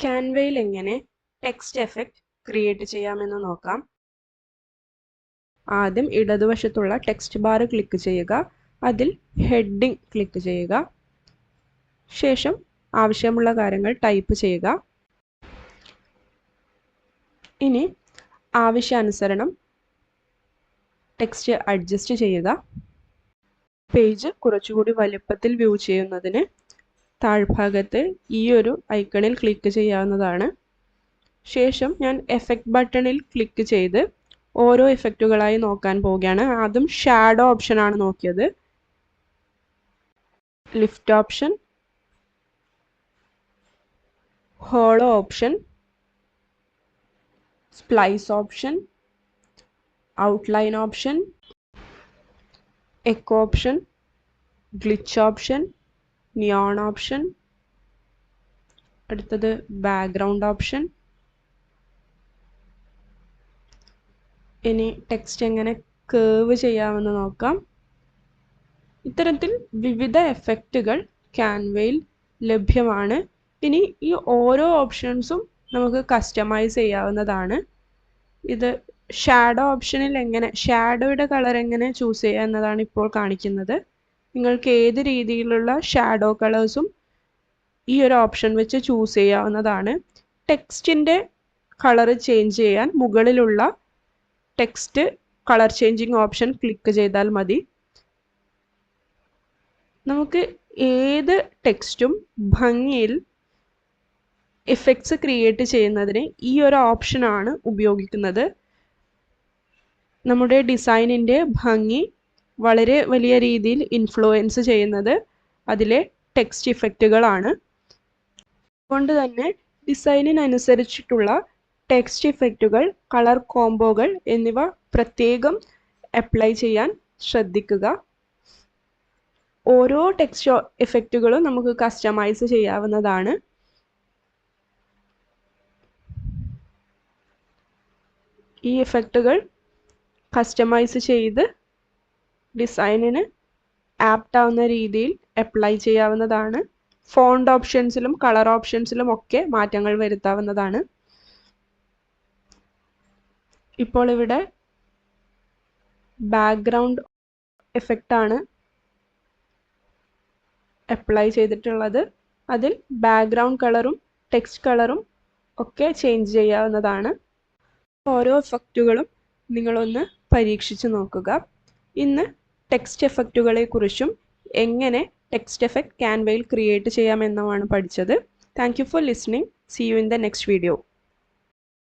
ക്യാൻവയിൽ എങ്ങനെ text effect create ചെയ്യാമെന്ന് നോക്കാം. ആദ്യം ഇടതുവശത്തുള്ള ടെക്സ്റ്റ് ബാർ ക്ലിക്ക് ചെയ്യുക. അതിൽ ഹെഡിംഗ് ക്ലിക്ക് ചെയ്യുക. ശേഷം ആവശ്യമുള്ള കാര്യങ്ങൾ ടൈപ്പ് ചെയ്യുക. ഇനി ആവശ്യാനുസരണം ടെക്സ്റ്റ് അഡ്ജസ്റ്റ് ചെയ്യുക. പേജ് കുറച്ചുകൂടി വലുപ്പത്തിൽ വ്യൂ ചെയ്യുന്നതിന് താഴ്ഭാഗത്ത് ഈ ഒരു ഐക്കണിൽ ക്ലിക്ക് ചെയ്യാവുന്നതാണ്. ശേഷം ഞാൻ എഫക്റ്റ് ബട്ടണിൽ ക്ലിക്ക് ചെയ്ത് ഓരോ എഫക്റ്റുകളായി നോക്കാൻ പോവുകയാണ്. ആദ്യം ഷാഡോ ഓപ്ഷൻ ആണ് നോക്കിയത്. Lift option, hollow option, splice option, outline option, echo option, glitch option, neon option, അടുത്തത് ബാക്ക്ഗ്രൗണ്ട് ഓപ്ഷൻ. ഇനി ടെക്സ്റ്റ് എങ്ങനെ കേർവ് ചെയ്യാമെന്ന് നോക്കാം. ഇത്തരത്തിൽ വിവിധ എഫക്റ്റുകൾ ക്യാൻവയിൽ ലഭ്യമാണ്. ഇനി ഈ ഓരോ ഓപ്ഷൻസും നമുക്ക് കസ്റ്റമൈസ് ചെയ്യാവുന്നതാണ്. ഇത് ഷാഡോ ഓപ്ഷനിൽ എങ്ങനെ ഷാഡോയുടെ കളർ എങ്ങനെ ചൂസ് ചെയ്യുക എന്നതാണ് ഇപ്പോൾ കാണിക്കുന്നത്. നിങ്ങൾക്ക് ഏത് രീതിയിലുള്ള ഷാഡോ കളേഴ്സും ഈ ഒരു ഓപ്ഷൻ വെച്ച് ചൂസ് ചെയ്യാവുന്നതാണ്. ടെക്സ്റ്റിൻ്റെ കളർ ചേഞ്ച് ചെയ്യാൻ മുകളിലുള്ള text colour changing option click ചെയ്താൽ മതി. നമുക്ക് ഏത് ടെക്സ്റ്റും ഭംഗിയിൽ എഫക്ട്സ് ക്രിയേറ്റ് ചെയ്യുന്നതിന് ഈ ഒരു ഓപ്ഷനാണ് ഉപയോഗിക്കുന്നത്. നമ്മുടെ ഡിസൈനിൻ്റെ ഭംഗി വളരെ വലിയ രീതിയിൽ ഇൻഫ്ലുവൻസ് ചെയ്യുന്നത് അതിലെ ടെക്സ്റ്റ് ഇഫക്റ്റുകളാണ്. അതുകൊണ്ട് തന്നെ ഡിസൈനിനനുസരിച്ചിട്ടുള്ള ടെക്സ്റ്റ് ഇഫക്റ്റുകൾ, കളർ കോംബോകൾ എന്നിവ പ്രത്യേകം അപ്ലൈ ചെയ്യാൻ ശ്രദ്ധിക്കുക. ഓരോ ടെക്സ്റ്റ് എഫക്റ്റുകളും നമുക്ക് കസ്റ്റമൈസ് ചെയ്യാവുന്നതാണ്. ഈ എഫക്റ്റുകൾ കസ്റ്റമൈസ് ചെയ്ത് ഡിസൈനിന് ആപ്റ്റ് ആവുന്ന രീതിയിൽ അപ്ലൈ ചെയ്യാവുന്നതാണ്. ഫോണ്ട് ഓപ്ഷൻസിലും കളർ ഓപ്ഷൻസിലും ഒക്കെ മാറ്റങ്ങൾ വരുത്താവുന്നതാണ്. ഇപ്പോൾ ഇവിടെ ബാക്ക്ഗ്രൗണ്ട് എഫക്റ്റാണ് അപ്ലൈ ചെയ്തിട്ടുള്ളത്. അതിൽ ബാക്ക്ഗ്രൗണ്ട് കളറും ടെക്സ്റ്റ് കളറും ഒക്കെ ചേഞ്ച് ചെയ്യാവുന്നതാണ്. ഓരോ എഫക്റ്റുകളും നിങ്ങളൊന്ന് പരീക്ഷിച്ച് നോക്കുക. ഇന്ന് ടെക്സ്റ്റ് എഫക്റ്റുകളെ കുറിച്ചും എങ്ങനെ ടെക്സ്റ്റ് എഫക്റ്റ് ക്യാൻവയിൽ ക്രിയേറ്റ് ചെയ്യാമെന്നുമാണ് പഠിച്ചത്. Thank you for listening. See you in the next video.